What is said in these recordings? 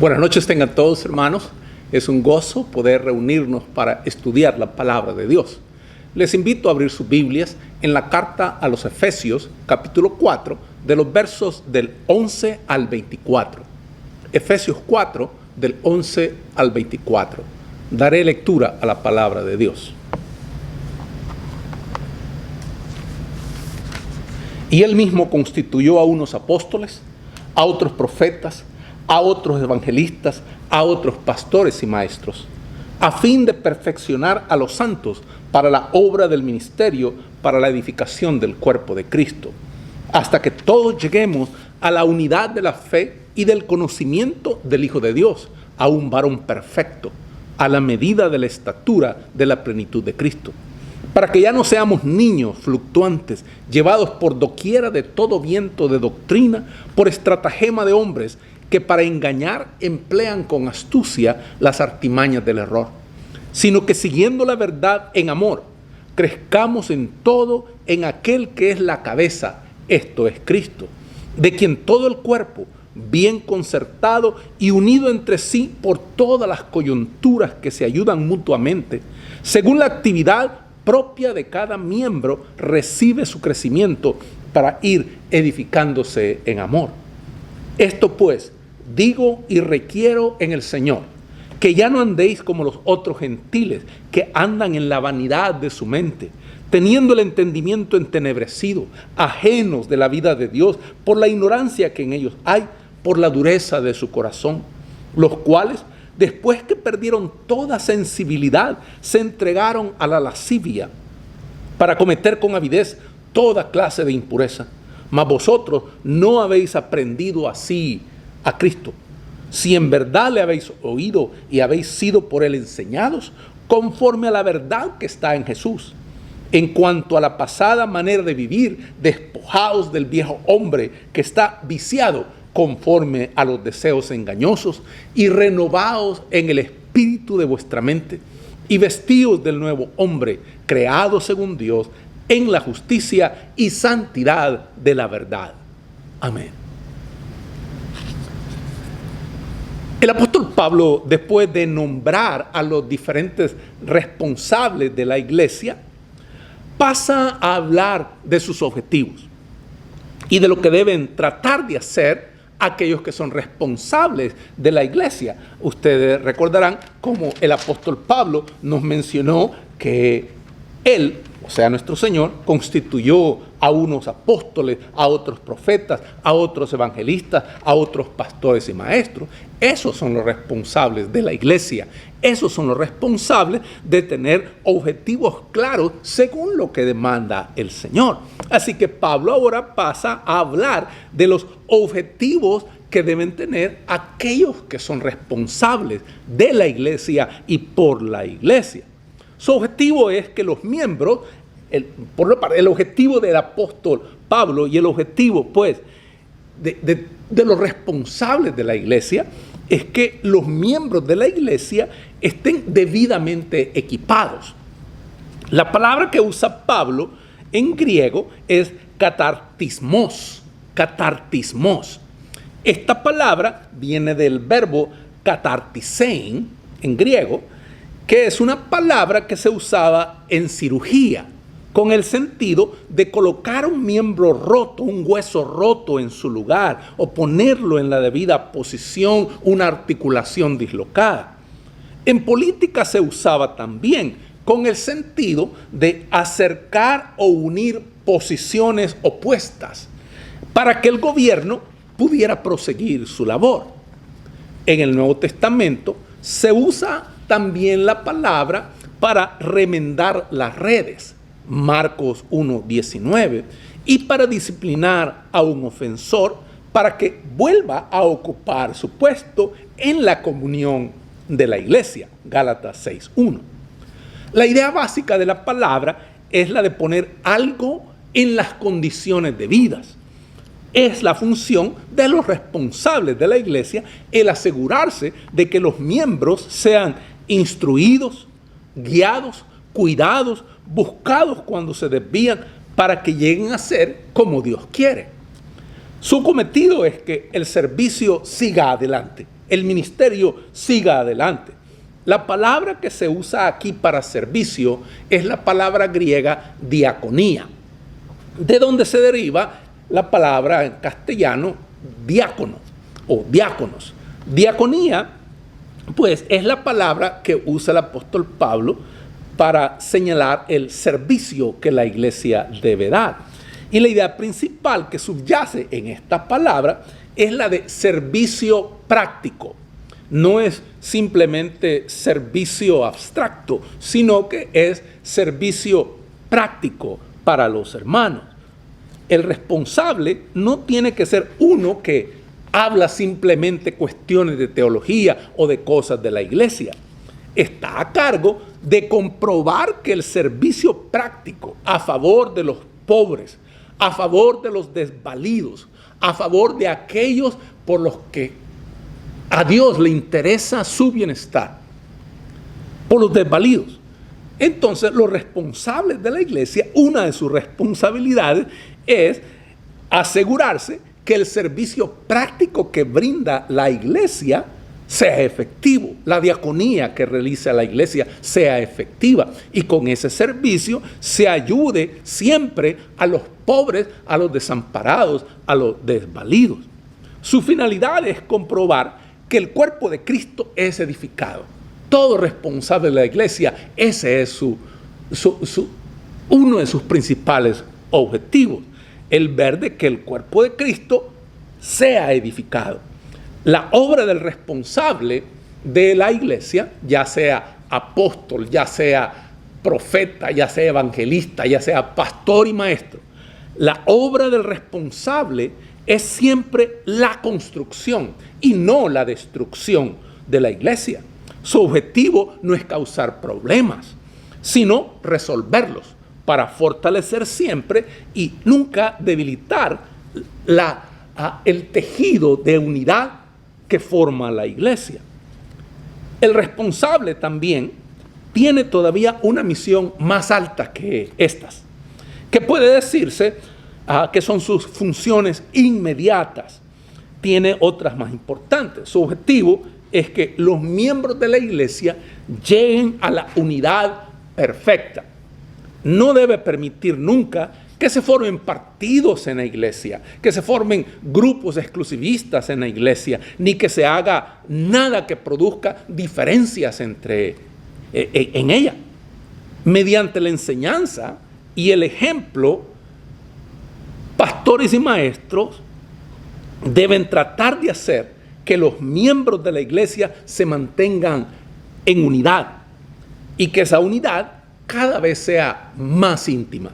Buenas noches tengan todos, hermanos. Es un gozo poder reunirnos para estudiar la palabra de Dios. Les invito a abrir sus Biblias en la carta a los Efesios, capítulo 4, de los versos del 11 al 24. Efesios 4, del 11 al 24. Daré lectura a la palabra de Dios. Y él mismo constituyó a unos apóstoles, a otros profetas, a otros evangelistas, a otros pastores y maestros, a fin de perfeccionar a los santos para la obra del ministerio, para la edificación del cuerpo de Cristo, hasta que todos lleguemos a la unidad de la fe y del conocimiento del Hijo de Dios, a un varón perfecto, a la medida de la estatura de la plenitud de Cristo, para que ya no seamos niños fluctuantes, llevados por doquiera de todo viento de doctrina, por estratagema de hombres, que para engañar emplean con astucia las artimañas del error, sino que siguiendo la verdad en amor, crezcamos en todo en aquel que es la cabeza, esto es Cristo, de quien todo el cuerpo, bien concertado y unido entre sí por todas las coyunturas que se ayudan mutuamente, según la actividad propia de cada miembro, recibe su crecimiento para ir edificándose en amor. Esto pues, digo y requiero en el Señor, que ya no andéis como los otros gentiles, que andan en la vanidad de su mente, teniendo el entendimiento entenebrecido, ajenos de la vida de Dios, por la ignorancia que en ellos hay, por la dureza de su corazón, los cuales, después que perdieron toda sensibilidad, se entregaron a la lascivia, para cometer con avidez toda clase de impureza. Mas vosotros no habéis aprendido así a Cristo. Si en verdad le habéis oído y habéis sido por él enseñados, conforme a la verdad que está en Jesús. En cuanto a la pasada manera de vivir, despojaos del viejo hombre que está viciado conforme a los deseos engañosos y renovaos en el espíritu de vuestra mente y vestíos del nuevo hombre, creado según Dios, en la justicia y santidad de la verdad. Amén. El apóstol Pablo, después de nombrar a los diferentes responsables de la iglesia, pasa a hablar de sus objetivos y de lo que deben tratar de hacer aquellos que son responsables de la iglesia. Ustedes recordarán cómo el apóstol Pablo nos mencionó que él, o sea, nuestro Señor, constituyó a unos apóstoles, a otros profetas, a otros evangelistas, a otros pastores y maestros. Esos son los responsables de la iglesia. Esos son los responsables de tener objetivos claros según lo que demanda el Señor. Así que Pablo ahora pasa a hablar de los objetivos que deben tener aquellos que son responsables de la iglesia y por la iglesia. Su objetivo es que los miembros, el objetivo del apóstol Pablo y el objetivo pues de los responsables de la iglesia es que los miembros de la iglesia estén debidamente equipados. La palabra que usa Pablo en griego es katartismos. Katartismos. Esta palabra viene del verbo katartisein en griego, que es una palabra que se usaba en cirugía, con el sentido de colocar un miembro roto, un hueso roto en su lugar, o ponerlo en la debida posición, una articulación dislocada. En política se usaba también con el sentido de acercar o unir posiciones opuestas para que el gobierno pudiera proseguir su labor. En el Nuevo Testamento se usa también la palabra para remendar las redes, Marcos 1:19, y para disciplinar a un ofensor para que vuelva a ocupar su puesto en la comunión de la iglesia, Gálatas 6:1. La idea básica de la palabra es la de poner algo en las condiciones debidas. Es la función de los responsables de la iglesia el asegurarse de que los miembros sean instruidos, guiados, cuidados, buscados cuando se desvían para que lleguen a ser como Dios quiere. Su cometido es que el servicio siga adelante, el ministerio siga adelante. La palabra que se usa aquí para servicio es la palabra griega diaconía, de donde se deriva la palabra en castellano diácono o diáconos. Diaconía, pues, es la palabra que usa el apóstol Pablo para señalar el servicio que la iglesia debe dar. Y la idea principal que subyace en esta palabra es la de servicio práctico. No es simplemente servicio abstracto, sino que es servicio práctico para los hermanos. El responsable no tiene que ser uno que habla simplemente cuestiones de teología o de cosas de la iglesia. Está a cargo de comprobar que el servicio práctico a favor de los pobres, a favor de los desvalidos, a favor de aquellos por los que a Dios le interesa su bienestar, por los desvalidos. Entonces, los responsables de la iglesia, una de sus responsabilidades es asegurarse que el servicio práctico que brinda la iglesia sea efectivo, la diaconía que realiza la iglesia sea efectiva, y con ese servicio se ayude siempre a los pobres, a los desamparados, a los desvalidos. Su finalidad es comprobar que el cuerpo de Cristo es edificado. Todo responsable de la iglesia, ese es uno de sus principales objetivos, el ver de que el cuerpo de Cristo sea edificado. La obra del responsable de la iglesia, ya sea apóstol, ya sea profeta, ya sea evangelista, ya sea pastor y maestro, la obra del responsable es siempre la construcción y no la destrucción de la iglesia. Su objetivo no es causar problemas, sino resolverlos para fortalecer siempre y nunca debilitar el tejido de unidad que forma la iglesia. El responsable también tiene todavía una misión más alta que estas, que puede decirse que son sus funciones inmediatas. Tiene otras más importantes. Su objetivo es que los miembros de la iglesia lleguen a la unidad perfecta. No debe permitir nunca que se formen partidos en la iglesia, que se formen grupos exclusivistas en la iglesia, ni que se haga nada que produzca diferencias en ella. Mediante la enseñanza y el ejemplo, pastores y maestros deben tratar de hacer que los miembros de la iglesia se mantengan en unidad y que esa unidad cada vez sea más íntima.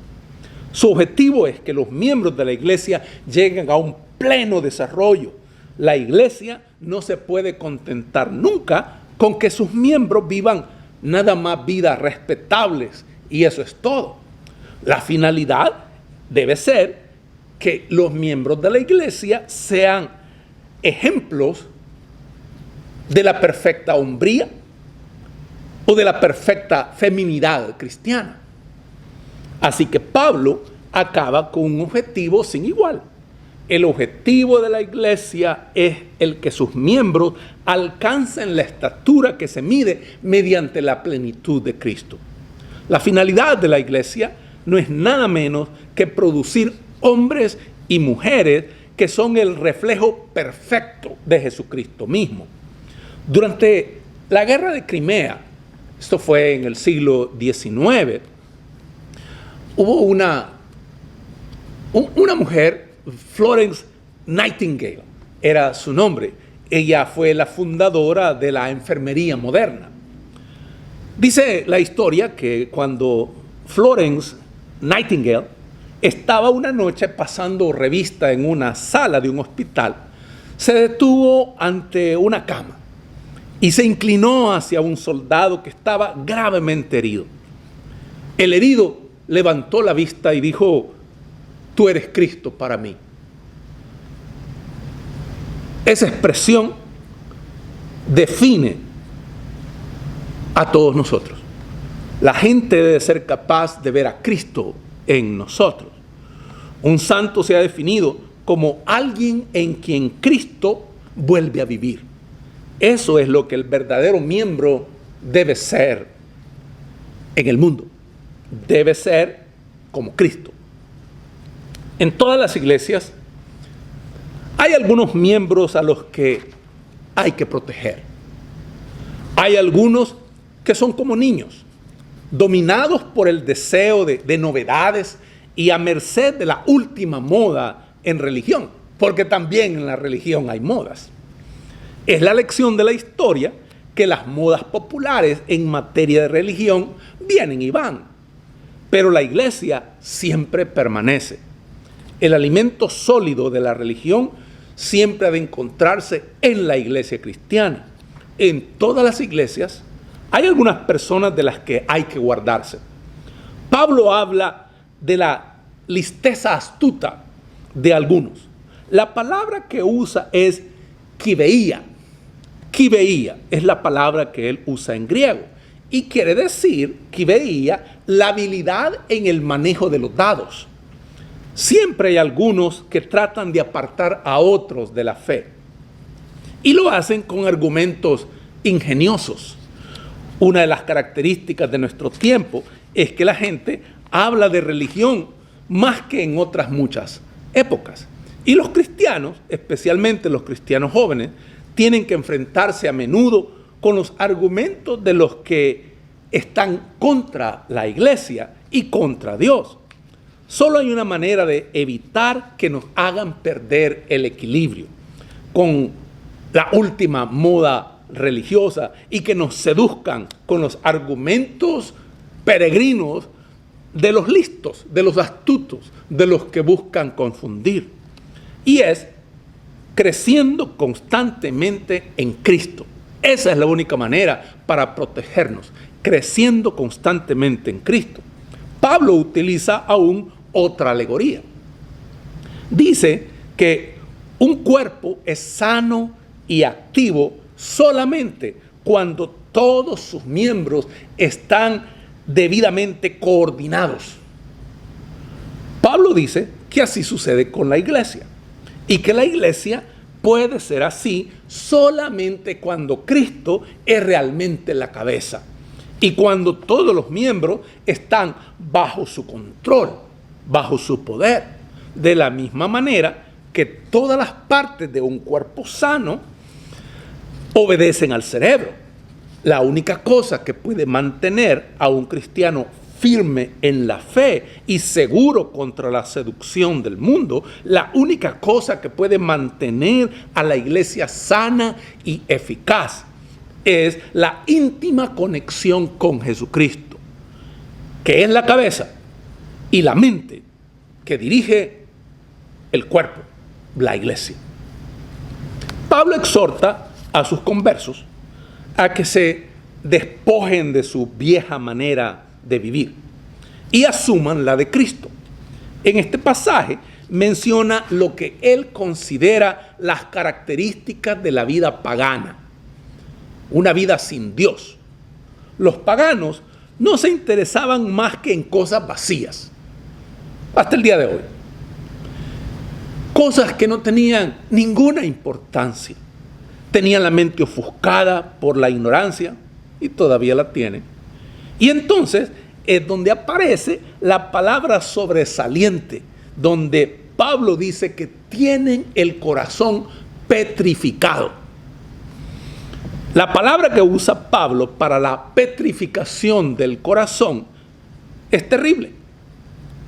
Su objetivo es que los miembros de la iglesia lleguen a un pleno desarrollo. La iglesia no se puede contentar nunca con que sus miembros vivan nada más vidas respetables y eso es todo. La finalidad debe ser que los miembros de la iglesia sean ejemplos de la perfecta hombría o de la perfecta feminidad cristiana. Así que Pablo acaba con un objetivo sin igual. El objetivo de la iglesia es el que sus miembros alcancen la estatura que se mide mediante la plenitud de Cristo. La finalidad de la iglesia no es nada menos que producir hombres y mujeres que son el reflejo perfecto de Jesucristo mismo. Durante la guerra de Crimea, esto fue en el siglo XIX, hubo una mujer, Florence Nightingale, era su nombre. Ella fue la fundadora de la enfermería moderna. Dice la historia que cuando Florence Nightingale estaba una noche pasando revista en una sala de un hospital, se detuvo ante una cama y se inclinó hacia un soldado que estaba gravemente herido. El herido levantó la vista y dijo: "Tú eres Cristo para mí". Esa expresión define a todos nosotros. La gente debe ser capaz de ver a Cristo en nosotros. Un santo se ha definido como alguien en quien Cristo vuelve a vivir. Eso es lo que el verdadero miembro debe ser en el mundo. Debe ser como Cristo. En todas las iglesias hay algunos miembros a los que hay que proteger. Hay algunos que son como niños, dominados por el deseo de novedades y a merced de la última moda en religión, porque también en la religión hay modas. Es la lección de la historia que las modas populares en materia de religión vienen y van, pero la iglesia siempre permanece. El alimento sólido de la religión siempre ha de encontrarse en la iglesia cristiana. En todas las iglesias hay algunas personas de las que hay que guardarse. Pablo habla de la listeza astuta de algunos. La palabra que usa es kibeia. Kibeia es la palabra que él usa en griego y quiere decir, kibeia, la habilidad en el manejo de los dados. Siempre hay algunos que tratan de apartar a otros de la fe y lo hacen con argumentos ingeniosos. Una de las características de nuestro tiempo es que la gente habla de religión más que en otras muchas épocas. Y los cristianos, especialmente los cristianos jóvenes, tienen que enfrentarse a menudo con los argumentos de los que están contra la iglesia y contra Dios. Solo hay una manera de evitar que nos hagan perder el equilibrio con la última moda religiosa y que nos seduzcan con los argumentos peregrinos de los listos, de los astutos, de los que buscan confundir. Y es creciendo constantemente en Cristo. Esa es la única manera para protegernos, creciendo constantemente en Cristo. Pablo utiliza aún otra alegoría. Dice que un cuerpo es sano y activo solamente cuando todos sus miembros están debidamente coordinados. Pablo dice que así sucede con la iglesia y que la iglesia puede ser así solamente cuando Cristo es realmente la cabeza y cuando todos los miembros están bajo su control, bajo su poder, de la misma manera que todas las partes de un cuerpo sano obedecen al cerebro. La única cosa que puede mantener a un cristiano firme en la fe y seguro contra la seducción del mundo, la única cosa que puede mantener a la iglesia sana y eficaz es la íntima conexión con Jesucristo, que es la cabeza, y la mente que dirige el cuerpo, la iglesia. Pablo exhorta a sus conversos a que se despojen de su vieja manera de vivir y asuman la de Cristo. En este pasaje menciona lo que él considera las características de la vida pagana, una vida sin Dios. Los paganos no se interesaban más que en cosas vacías, hasta el día de hoy. Cosas que no tenían ninguna importancia. Tenían la mente ofuscada por la ignorancia y todavía la tienen. Y entonces es donde aparece la palabra sobresaliente, donde Pablo dice que tienen el corazón petrificado. La palabra que usa Pablo para la petrificación del corazón es terrible.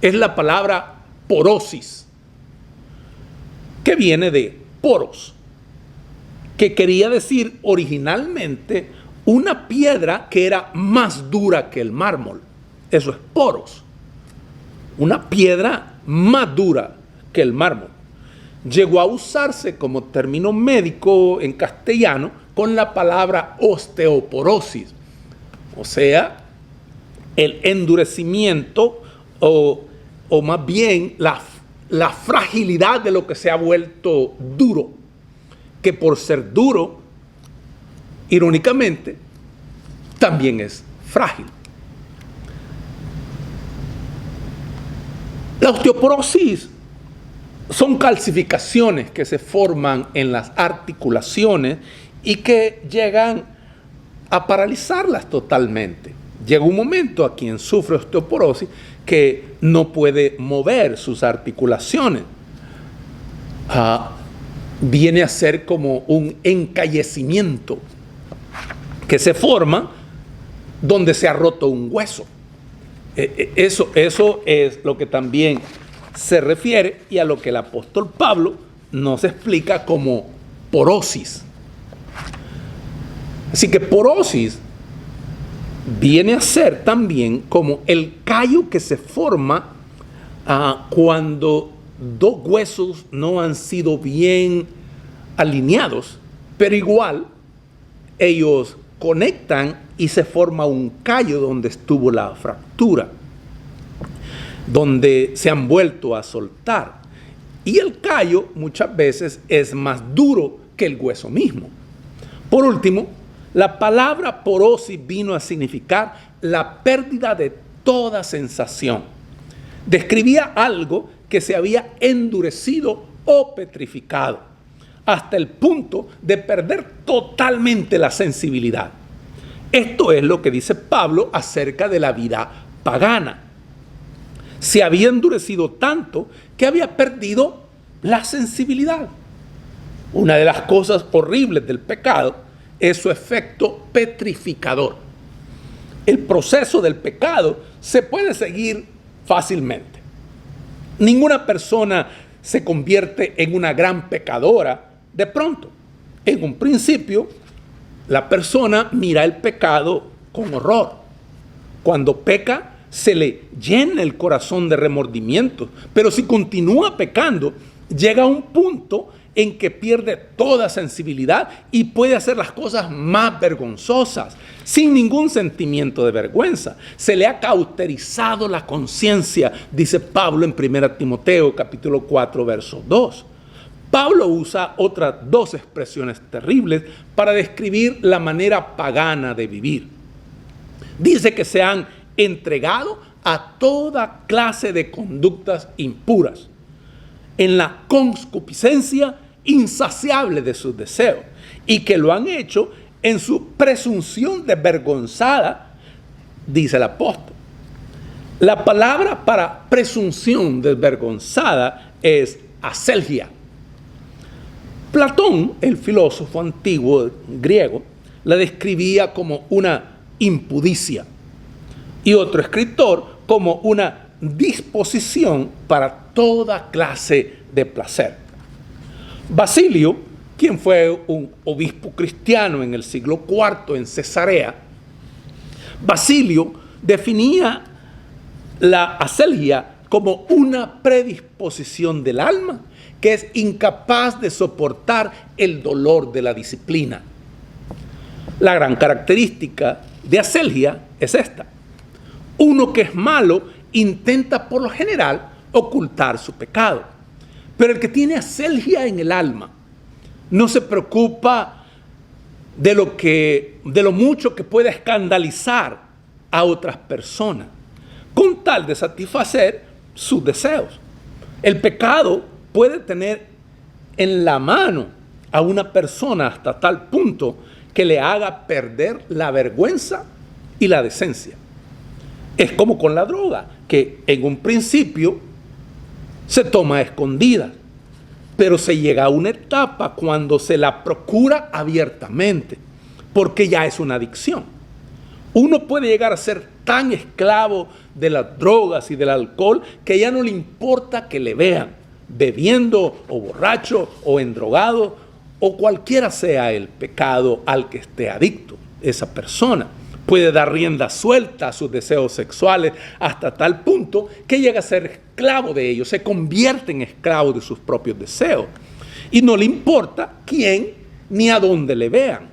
Es la palabra porosis, que viene de poros, que quería decir originalmente una piedra que era más dura que el mármol. Eso es poros. Una piedra más dura que el mármol. Llegó a usarse como término médico en castellano con la palabra osteoporosis, o sea, el endurecimiento o más bien la fragilidad de lo que se ha vuelto duro, que por ser duro, irónicamente, también es frágil. La osteoporosis son calcificaciones que se forman en las articulaciones y que llegan a paralizarlas totalmente. Llega un momento a quien sufre osteoporosis que no puede mover sus articulaciones. Viene a ser como un encallecimiento que se forma donde se ha roto un hueso. Eso es lo que también se refiere y a lo que el apóstol Pablo nos explica como porosis. Así que porosis viene a ser también como el callo que se forma cuando dos huesos no han sido bien alineados, pero igual ellos conectan y se forma un callo donde estuvo la fractura, donde se han vuelto a soltar. Y el callo muchas veces es más duro que el hueso mismo. Por último, la palabra porosis vino a significar la pérdida de toda sensación. Describía algo que se había endurecido o petrificado, hasta el punto de perder totalmente la sensibilidad. Esto es lo que dice Pablo acerca de la vida pagana. Se había endurecido tanto que había perdido la sensibilidad. Una de las cosas horribles del pecado es su efecto petrificador. El proceso del pecado se puede seguir fácilmente. Ninguna persona se convierte en una gran pecadora de pronto. En un principio, la persona mira el pecado con horror. Cuando peca, se le llena el corazón de remordimientos. Pero si continúa pecando, llega a un punto en que pierde toda sensibilidad y puede hacer las cosas más vergonzosas, sin ningún sentimiento de vergüenza. Se le ha cauterizado la conciencia, dice Pablo en 1 Timoteo capítulo 4, verso 2. Pablo usa otras dos expresiones terribles para describir la manera pagana de vivir. Dice que se han entregado a toda clase de conductas impuras, en la concupiscencia insaciable de sus deseos, y que lo han hecho en su presunción desvergonzada, dice el apóstol. La palabra para presunción desvergonzada es aselgia. Platón, el filósofo antiguo griego, la describía como una impudicia, y otro escritor como una disposición para toda clase de placer. Basilio, quien fue un obispo cristiano en el siglo IV en Cesarea, Basilio definía la aselgia como una predisposición del alma que es incapaz de soportar el dolor de la disciplina. La gran característica de aselgia es esta: uno que es malo intenta por lo general ocultar su pecado, pero el que tiene aselgia en el alma no se preocupa de lo mucho que puede escandalizar a otras personas, con tal de satisfacer sus deseos. El pecado puede tener en la mano a una persona hasta tal punto que le haga perder la vergüenza y la decencia. Es como con la droga, que en un principio se toma a escondidas, pero se llega a una etapa cuando se la procura abiertamente, porque ya es una adicción. Uno puede llegar a ser tan esclavo de las drogas y del alcohol que ya no le importa que le vean bebiendo o borracho o endrogado o cualquiera sea el pecado al que esté adicto esa persona. Puede dar rienda suelta a sus deseos sexuales hasta tal punto que llega a ser esclavo de ellos, se convierte en esclavo de sus propios deseos. Y no le importa quién ni a dónde le vean.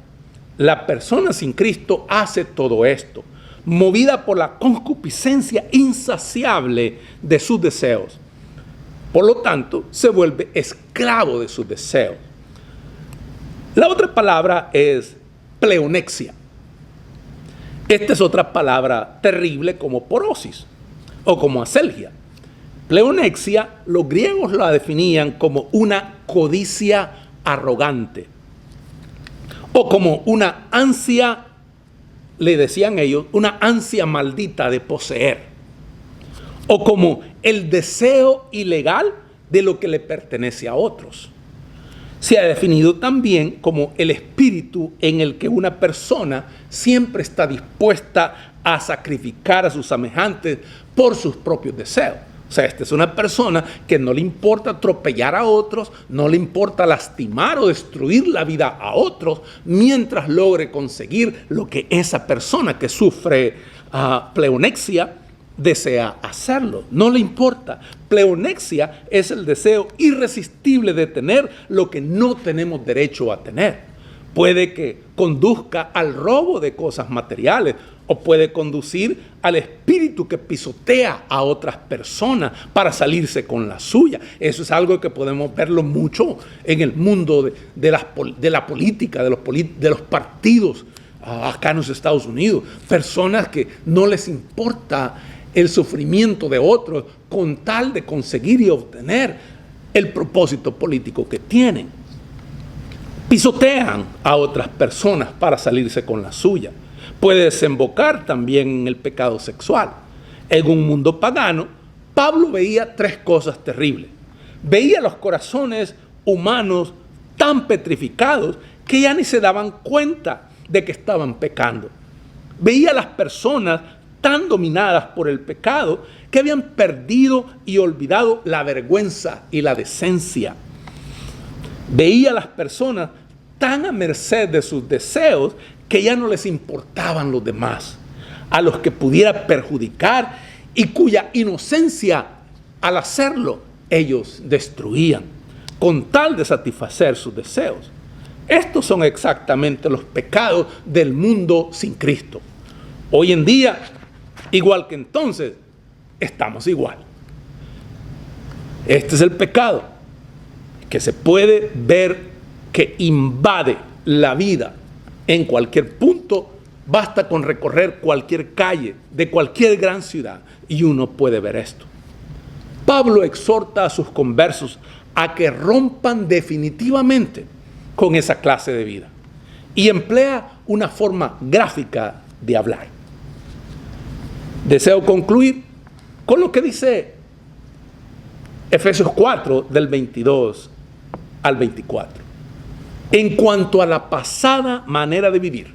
La persona sin Cristo hace todo esto, movida por la concupiscencia insaciable de sus deseos. Por lo tanto, se vuelve esclavo de sus deseos. La otra palabra es pleonexia. Esta es otra palabra terrible como porosis o como aselgia. Pleonexia, los griegos la definían como una codicia arrogante O como una ansia, le decían ellos, una ansia maldita de poseer. O como el deseo ilegal de lo que le pertenece a otros. Se ha definido también como el espíritu en el que una persona siempre está dispuesta a sacrificar a sus semejantes por sus propios deseos. O sea, esta es una persona que no le importa atropellar a otros, no le importa lastimar o destruir la vida a otros, mientras logre conseguir lo que esa persona que sufre pleonexia desea hacerlo. No le importa. Pleonexia es el deseo irresistible de tener lo que no tenemos derecho a tener. Puede que conduzca al robo de cosas materiales o puede conducir al espíritu que pisotea a otras personas para salirse con la suya. Eso es algo que podemos verlo mucho en el mundo de la política, de los partidos acá en los Estados Unidos. Personas que no les importa el sufrimiento de otros con tal de conseguir y obtener el propósito político que tienen. Pisotean a otras personas para salirse con la suya. Puede desembocar también en el pecado sexual. En un mundo pagano, Pablo veía tres cosas terribles. Veía los corazones humanos tan petrificados que ya ni se daban cuenta de que estaban pecando. Veía a las personas tan dominadas por el pecado que habían perdido y olvidado la vergüenza y la decencia. Veía a las personas tan a merced de sus deseos que ya no les importaban los demás, a los que pudiera perjudicar y cuya inocencia al hacerlo ellos destruían, con tal de satisfacer sus deseos. Estos son exactamente los pecados del mundo sin Cristo. Hoy en día, igual que entonces, estamos igual. Este es el pecado que se puede ver que invade la vida en cualquier punto. Basta con recorrer cualquier calle de cualquier gran ciudad y uno puede ver esto. Pablo exhorta a sus conversos a que rompan definitivamente con esa clase de vida y emplea una forma gráfica de hablar. Deseo concluir con lo que dice Efesios 4, del 22 al 24. En cuanto a la pasada manera de vivir,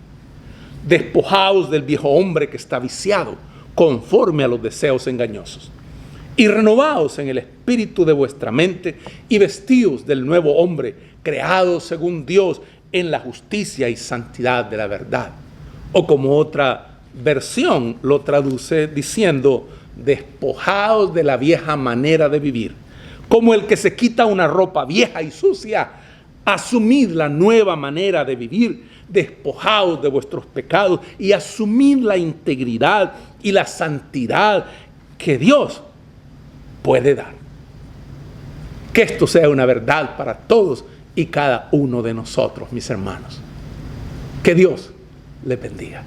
despojaos del viejo hombre que está viciado conforme a los deseos engañosos, y renovaos en el espíritu de vuestra mente y vestíos del nuevo hombre, creado según Dios en la justicia y santidad de la verdad. O como otra versión lo traduce diciendo, despojaos de la vieja manera de vivir. Como el que se quita una ropa vieja y sucia, asumid la nueva manera de vivir, despojaos de vuestros pecados y asumid la integridad y la santidad que Dios puede dar. Que esto sea una verdad para todos y cada uno de nosotros, mis hermanos. Que Dios les bendiga.